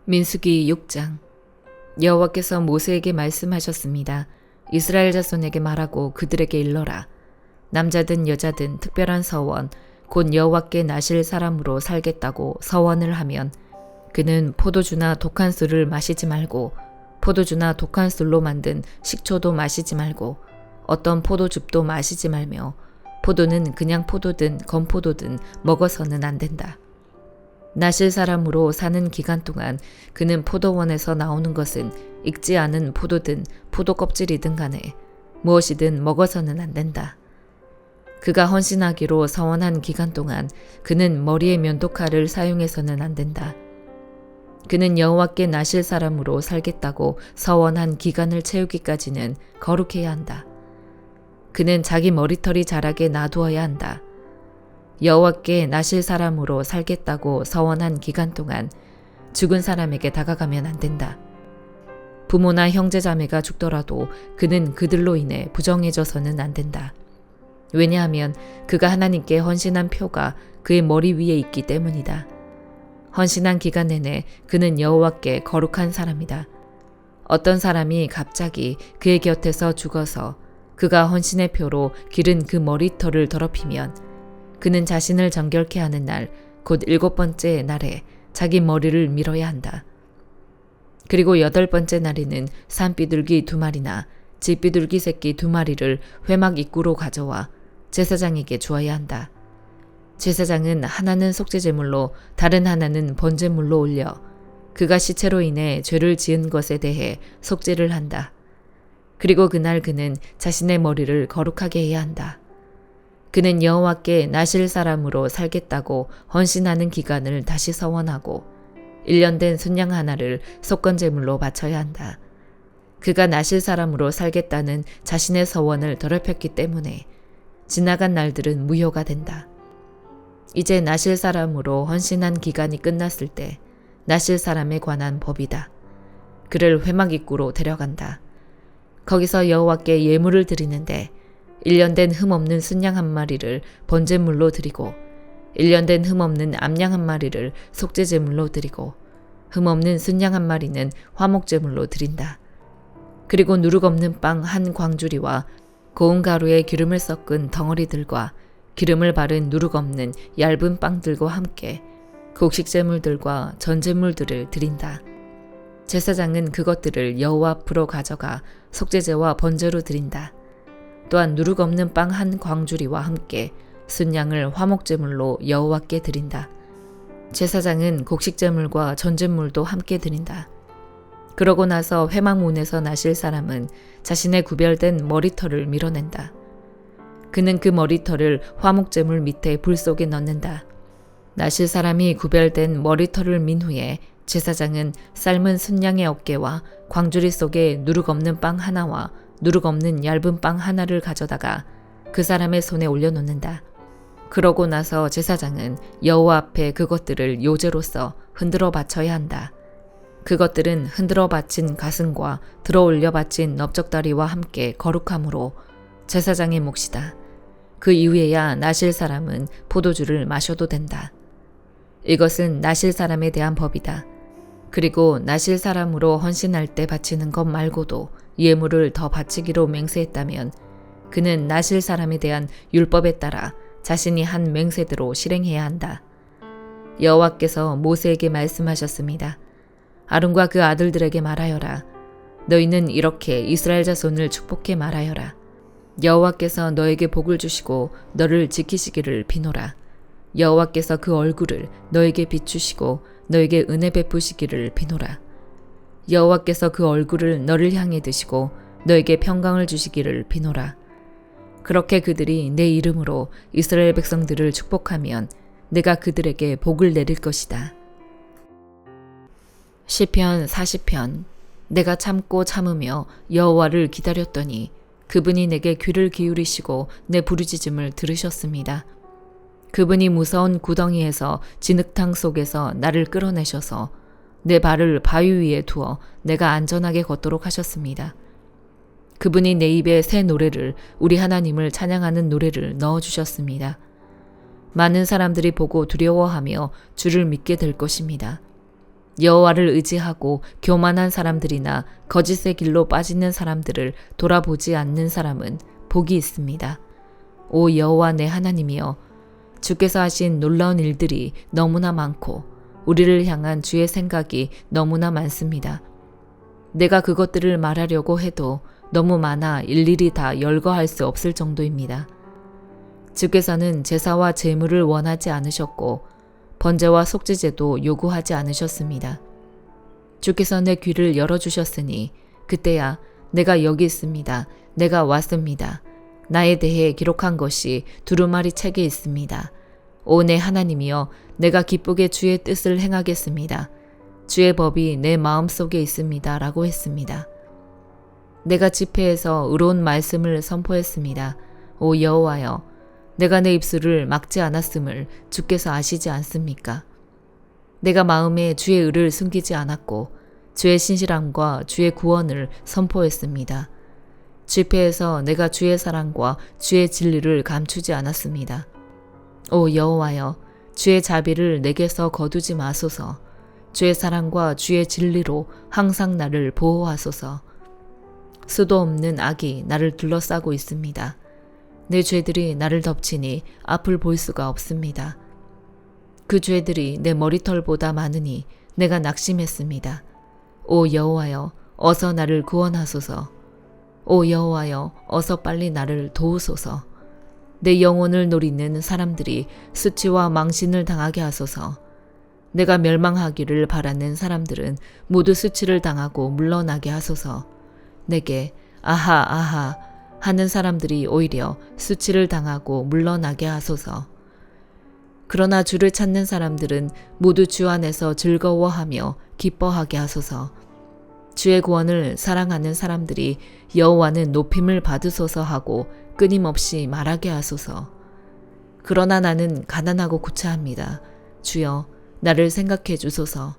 민수기 6장. 여호와께서 모세에게 말씀하셨습니다. 이스라엘 자손에게 말하고 그들에게 일러라. 남자든 여자든 특별한 서원, 곧 여호와께 나실 사람으로 살겠다고 서원을 하면 그는 포도주나 독한 술을 마시지 말고 포도주나 독한 술로 만든 식초도 마시지 말고 어떤 포도즙도 마시지 말며 포도는 그냥 포도든 건포도든 먹어서는 안 된다. 나실 사람으로 사는 기간 동안 그는 포도원에서 나오는 것은 익지 않은 포도든 포도 껍질이든 간에 무엇이든 먹어서는 안 된다. 그가 헌신하기로 서원한 기간 동안 그는 머리에 면도칼을 사용해서는 안 된다. 그는 여호와께 나실 사람으로 살겠다고 서원한 기간을 채우기까지는 거룩해야 한다. 그는 자기 머리털이 자라게 놔두어야 한다. 여호와께 나실 사람으로 살겠다고 서원한 기간 동안 죽은 사람에게 다가가면 안 된다. 부모나 형제자매가 죽더라도 그는 그들로 인해 부정해져서는 안 된다. 왜냐하면 그가 하나님께 헌신한 표가 그의 머리 위에 있기 때문이다. 헌신한 기간 내내 그는 여호와께 거룩한 사람이다. 어떤 사람이 갑자기 그의 곁에서 죽어서 그가 헌신의 표로 기른 그 머리털을 더럽히면 그는 자신을 정결케 하는 날, 곧 7번째 날에 자기 머리를 밀어야 한다. 그리고 8번째 날에는 산비둘기 2마리나 집비둘기 새끼 2마리를 회막 입구로 가져와 제사장에게 주어야 한다. 제사장은 하나는 속죄제물로 다른 하나는 번제물로 올려 그가 시체로 인해 죄를 지은 것에 대해 속죄를 한다. 그리고 그날 그는 자신의 머리를 거룩하게 해야 한다. 그는 여호와께 나실 사람으로 살겠다고 헌신하는 기간을 다시 서원하고 1년 된 순양 하나를 속건제물로 바쳐야 한다. 그가 나실 사람으로 살겠다는 자신의 서원을 더럽혔기 때문에 지나간 날들은 무효가 된다. 이제 나실 사람으로 헌신한 기간이 끝났을 때 나실 사람에 관한 법이다. 그를 회막 입구로 데려간다. 거기서 여호와께 예물을 드리는데 1년 된 흠없는 순양 1마리를 번제물로 드리고 1년 된 흠없는 암양 1마리를 속죄제물로 드리고 흠없는 순양 1마리는 화목제물로 드린다. 그리고 누룩 없는 빵 1광주리와 고운 가루에 기름을 섞은 덩어리들과 기름을 바른 누룩 없는 얇은 빵들과 함께 곡식제물들과 전제물들을 드린다. 제사장은 그것들을 여호와 앞으로 가져가 속죄제와 번제로 드린다. 또한 누룩 없는 빵 1광주리와 함께 순양을 화목제물로 여호와께 드린다. 제사장은 곡식제물과 전제물도 함께 드린다. 그러고 나서 회막문에서 나실 사람은 자신의 구별된 머리털을 밀어낸다. 그는 그 머리털을 화목제물 밑에 불 속에 넣는다. 나실 사람이 구별된 머리털을 민 후에 제사장은 삶은 순양의 어깨와 광주리 속에 누룩 없는 빵 하나와 누룩 없는 얇은 빵 하나를 가져다가 그 사람의 손에 올려놓는다. 그러고 나서 제사장은 여호와 앞에 그것들을 요제로서 흔들어 바쳐야 한다. 그것들은 흔들어 바친 가슴과 들어올려 바친 넓적다리와 함께 거룩함으로 제사장의 몫이다. 그 이후에야 나실 사람은 포도주를 마셔도 된다. 이것은 나실 사람에 대한 법이다. 그리고 나실 사람으로 헌신할 때 바치는 것 말고도 예물을 더 바치기로 맹세했다면 그는 나실 사람에 대한 율법에 따라 자신이 한 맹세대로 실행해야 한다. 여호와께서 모세에게 말씀하셨습니다. 아론과 그 아들들에게 말하여라. 너희는 이렇게 이스라엘 자손을 축복해 말하여라. 여호와께서 너에게 복을 주시고 너를 지키시기를 비노라. 여호와께서 그 얼굴을 너에게 비추시고 너에게 은혜 베푸시기를 비노라. 여호와께서 그 얼굴을 너를 향해 드시고 너에게 평강을 주시기를 비노라. 그렇게 그들이 내 이름으로 이스라엘 백성들을 축복하면 내가 그들에게 복을 내릴 것이다. 시편 40편. 내가 참고 참으며 여호와를 기다렸더니 그분이 내게 귀를 기울이시고 내 부르짖음을 들으셨습니다. 그분이 무서운 구덩이에서 진흙탕 속에서 나를 끌어내셔서 내 발을 바위 위에 두어 내가 안전하게 걷도록 하셨습니다. 그분이 내 입에 새 노래를, 우리 하나님을 찬양하는 노래를 넣어주셨습니다. 많은 사람들이 보고 두려워하며 주를 믿게 될 것입니다. 여호와를 의지하고 교만한 사람들이나 거짓의 길로 빠지는 사람들을 돌아보지 않는 사람은 복이 있습니다. 오 여호와 내 하나님이여, 주께서 하신 놀라운 일들이 너무나 많고 우리를 향한 주의 생각이 너무나 많습니다. 내가 그것들을 말하려고 해도 너무 많아 일일이 다 열거할 수 없을 정도입니다. 주께서는 제사와 제물을 원하지 않으셨고 번제와 속죄제도 요구하지 않으셨습니다. 주께서 내 귀를 열어주셨으니 그때야 내가 여기 있습니다. 내가 왔습니다. 나에 대해 기록한 것이 두루마리 책에 있습니다. 오 내 하나님이여, 내가 기쁘게 주의 뜻을 행하겠습니다. 주의 법이 내 마음속에 있습니다. 라고 했습니다. 내가 집회에서 의로운 말씀을 선포했습니다. 오 여호와여, 내가 내 입술을 막지 않았음을 주께서 아시지 않습니까? 내가 마음에 주의 의를 숨기지 않았고 주의 신실함과 주의 구원을 선포했습니다. 집회에서 내가 주의 사랑과 주의 진리를 감추지 않았습니다. 오 여호와여, 주의 자비를 내게서 거두지 마소서. 주의 사랑과 주의 진리로 항상 나를 보호하소서. 수도 없는 악이 나를 둘러싸고 있습니다. 내 죄들이 나를 덮치니 앞을 볼 수가 없습니다. 그 죄들이 내 머리털보다 많으니 내가 낙심했습니다. 오 여호와여, 어서 나를 구원하소서. 오 여호와여, 어서 빨리 나를 도우소서. 내 영혼을 노리는 사람들이 수치와 망신을 당하게 하소서. 내가 멸망하기를 바라는 사람들은 모두 수치를 당하고 물러나게 하소서. 내게 아하 아하 하는 사람들이 오히려 수치를 당하고 물러나게 하소서. 그러나 주를 찾는 사람들은 모두 주 안에서 즐거워하며 기뻐하게 하소서. 주의 구원을 사랑하는 사람들이 여호와는 높임을 받으소서 하고 끊임없이 말하게 하소서. 그러나 나는 가난하고 구차합니다. 주여, 나를 생각해 주소서.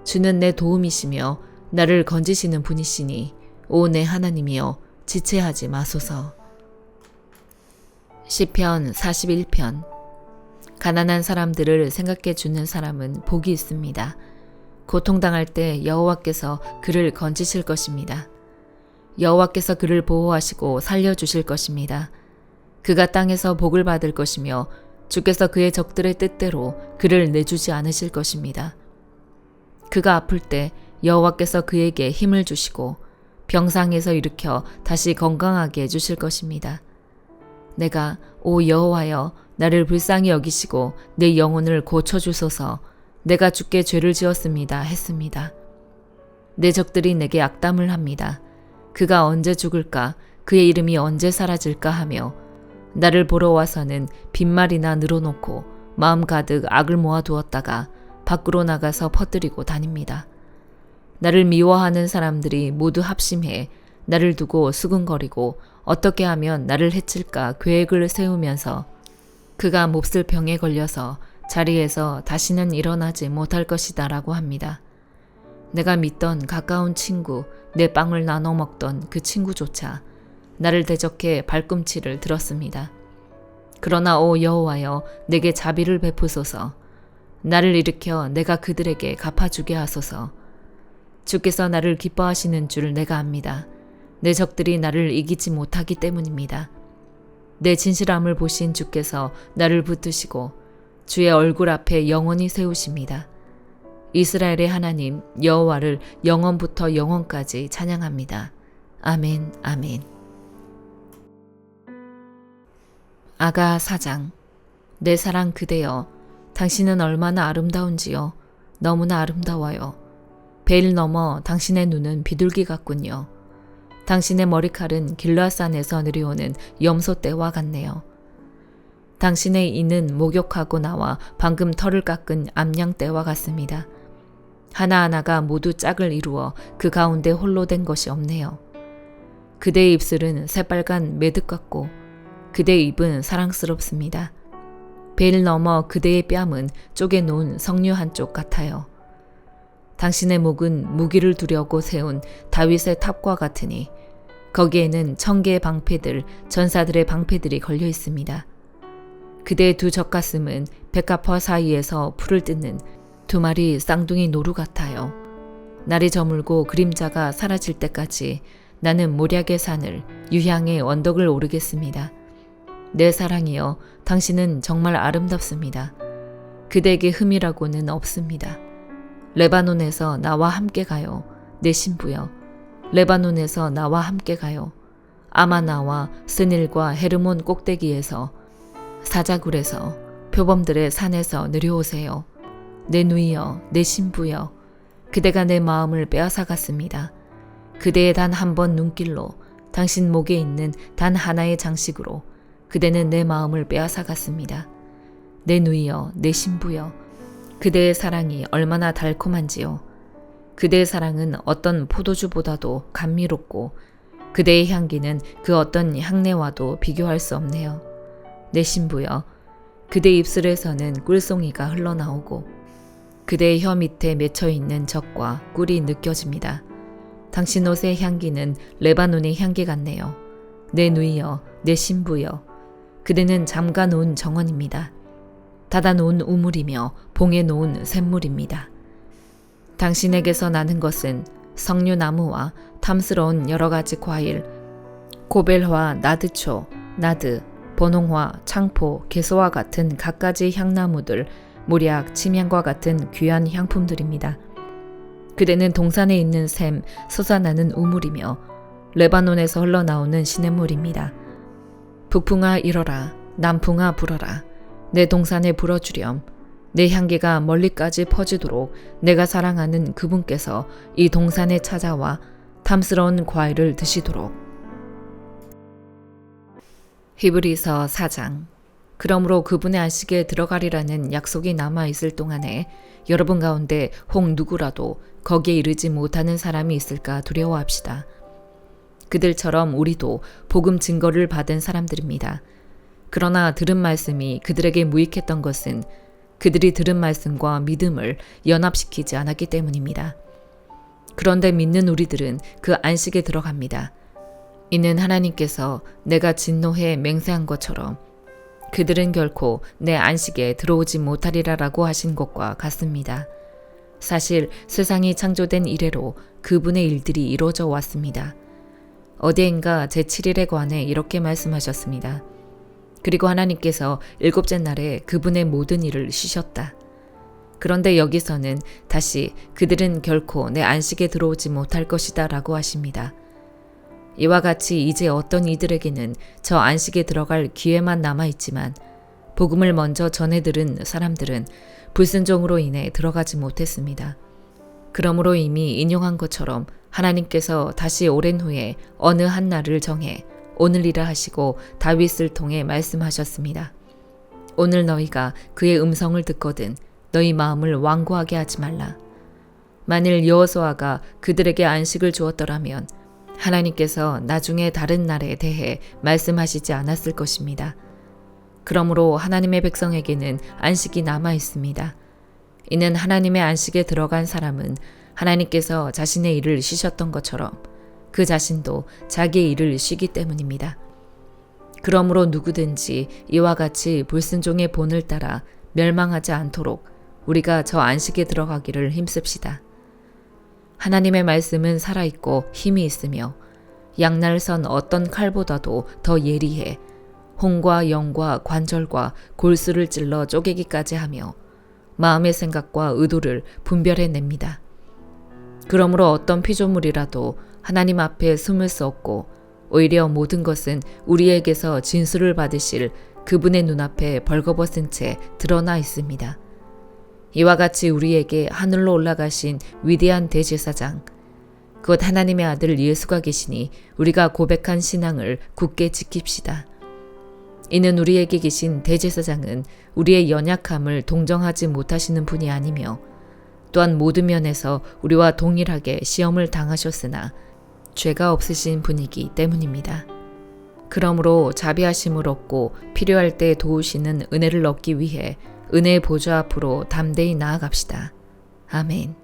주는 내 도움이시며 나를 건지시는 분이시니 오 내 하나님이여, 지체하지 마소서. 시편 41편. 가난한 사람들을 생각해 주는 사람은 복이 있습니다. 고통당할 때 여호와께서 그를 건지실 것입니다. 여호와께서 그를 보호하시고 살려주실 것입니다. 그가 땅에서 복을 받을 것이며 주께서 그의 적들의 뜻대로 그를 내주지 않으실 것입니다. 그가 아플 때 여호와께서 그에게 힘을 주시고 병상에서 일으켜 다시 건강하게 해주실 것입니다. 내가 오 여호와여, 나를 불쌍히 여기시고 내 영혼을 고쳐주소서. 내가 주께 죄를 지었습니다 했습니다. 내 적들이 내게 악담을 합니다. 그가 언제 죽을까? 그의 이름이 언제 사라질까 하며 나를 보러 와서는 빈말이나 늘어놓고 마음 가득 악을 모아두었다가 밖으로 나가서 퍼뜨리고 다닙니다. 나를 미워하는 사람들이 모두 합심해 나를 두고 수군거리고 어떻게 하면 나를 해칠까 계획을 세우면서 그가 몹쓸 병에 걸려서 자리에서 다시는 일어나지 못할 것이다 라고 합니다. 내가 믿던 가까운 친구, 내 빵을 나눠 먹던 그 친구조차 나를 대적해 발꿈치를 들었습니다. 그러나 오 여호와여, 내게 자비를 베푸소서. 나를 일으켜 내가 그들에게 갚아주게 하소서. 주께서 나를 기뻐하시는 줄 내가 압니다. 내 적들이 나를 이기지 못하기 때문입니다. 내 진실함을 보신 주께서 나를 붙드시고 주의 얼굴 앞에 영원히 세우십니다. 이스라엘의 하나님 여호와를 영원부터 영원까지 찬양합니다. 아멘, 아멘. 아가 4장. 내 사랑 그대여, 당신은 얼마나 아름다운지요. 너무나 아름다워요. 베일 너머 당신의 눈은 비둘기 같군요. 당신의 머리칼은 길라산에서 내려오는 염소떼와 같네요. 당신의 이는 목욕하고 나와 방금 털을 깎은 암양떼와 같습니다. 하나하나가 모두 짝을 이루어 그 가운데 홀로 된 것이 없네요. 그대의 입술은 새빨간 매듭 같고 그대의 입은 사랑스럽습니다. 베일 너머 그대의 뺨은 쪼개놓은 석류 한쪽 같아요. 당신의 목은 무기를 두려고 세운 다윗의 탑과 같으니 거기에는 1000개의 방패들, 전사들의 방패들이 걸려 있습니다. 그대의 두 젖가슴은 백합화 사이에서 풀을 뜯는 두 마리 쌍둥이 노루 같아요. 날이 저물고 그림자가 사라질 때까지 나는 모략의 산을 유향의 언덕을 오르겠습니다. 내 사랑이여, 당신은 정말 아름답습니다. 그대에게 흠이라고는 없습니다. 레바논에서 나와 함께 가요. 내 신부여. 레바논에서 나와 함께 가요. 아마나와 스닐과 헤르몬 꼭대기에서, 사자굴에서, 표범들의 산에서 내려오세요. 내 누이여, 내 신부여. 그대가 내 마음을 빼앗아갔습니다. 그대의 단 한 번 눈길로, 당신 목에 있는 단 하나의 장식으로 그대는 내 마음을 빼앗아갔습니다. 내 누이여, 내 신부여. 그대의 사랑이 얼마나 달콤한지요. 그대의 사랑은 어떤 포도주보다도 감미롭고 그대의 향기는 그 어떤 향내와도 비교할 수 없네요. 내 신부여, 그대 입술에서는 꿀송이가 흘러나오고 그대의 혀 밑에 맺혀있는 젖과 꿀이 느껴집니다. 당신 옷의 향기는 레바논의 향기 같네요. 내 누이여, 내 신부여. 그대는 잠가놓은 정원입니다. 닫아놓은 우물이며 봉해 놓은 샘물입니다. 당신에게서 나는 것은 석류나무와 탐스러운 여러 가지 과일, 고벨화, 나드초, 나드, 번홍화, 창포, 개소와 같은 갖가지 향나무들, 모략, 침향과 같은 귀한 향품들입니다. 그대는 동산에 있는 샘, 솟아나는 우물이며 레바논에서 흘러나오는 시냇물입니다. 북풍아 일어라, 남풍아 불어라. 내 동산에 불어주렴. 내 향기가 멀리까지 퍼지도록 내가 사랑하는 그분께서 이 동산에 찾아와 탐스러운 과일을 드시도록. 히브리서 4장. 그러므로 그분의 안식에 들어가리라는 약속이 남아있을 동안에 여러분 가운데 혹 누구라도 거기에 이르지 못하는 사람이 있을까 두려워합시다. 그들처럼 우리도 복음 증거를 받은 사람들입니다. 그러나 들은 말씀이 그들에게 무익했던 것은 그들이 들은 말씀과 믿음을 연합시키지 않았기 때문입니다. 그런데 믿는 우리들은 그 안식에 들어갑니다. 이는 하나님께서 내가 진노해 맹세한 것처럼 그들은 결코 내 안식에 들어오지 못하리라라고 하신 것과 같습니다. 사실 세상이 창조된 이래로 그분의 일들이 이루어져 왔습니다. 어디엔가 제7일에 관해 이렇게 말씀하셨습니다. 그리고 하나님께서 일곱째 날에 그분의 모든 일을 쉬셨다. 그런데 여기서는 다시 그들은 결코 내 안식에 들어오지 못할 것이다 라고 하십니다. 이와 같이 이제 어떤 이들에게는 저 안식에 들어갈 기회만 남아있지만 복음을 먼저 전해 들은 사람들은 불순종으로 인해 들어가지 못했습니다. 그러므로 이미 인용한 것처럼 하나님께서 다시 오랜 후에 어느 한 날을 정해 오늘이라 하시고 다윗을 통해 말씀하셨습니다. 오늘 너희가 그의 음성을 듣거든 너희 마음을 완고하게 하지 말라. 만일 여호수아가 그들에게 안식을 주었더라면 하나님께서 나중에 다른 날에 대해 말씀하시지 않았을 것입니다. 그러므로 하나님의 백성에게는 안식이 남아 있습니다. 이는 하나님의 안식에 들어간 사람은 하나님께서 자신의 일을 쉬셨던 것처럼 그 자신도 자기의 일을 쉬기 때문입니다. 그러므로 누구든지 이와 같이 불순종의 본을 따라 멸망하지 않도록 우리가 저 안식에 들어가기를 힘씁시다. 하나님의 말씀은 살아있고 힘이 있으며 양날선 어떤 칼보다도 더 예리해 혼과 영과 관절과 골수를 찔러 쪼개기까지 하며 마음의 생각과 의도를 분별해냅니다. 그러므로 어떤 피조물이라도 하나님 앞에 숨을 수 없고 오히려 모든 것은 우리에게서 진술을 받으실 그분의 눈앞에 벌거벗은 채 드러나 있습니다. 이와 같이 우리에게 하늘로 올라가신 위대한 대제사장, 곧 하나님의 아들 예수가 계시니 우리가 고백한 신앙을 굳게 지킵시다. 이는 우리에게 계신 대제사장은 우리의 연약함을 동정하지 못하시는 분이 아니며 또한 모든 면에서 우리와 동일하게 시험을 당하셨으나 죄가 없으신 분이기 때문입니다. 그러므로 자비하심을 얻고 필요할 때 도우시는 은혜를 얻기 위해 은혜의 보좌 앞으로 담대히 나아갑시다. 아멘.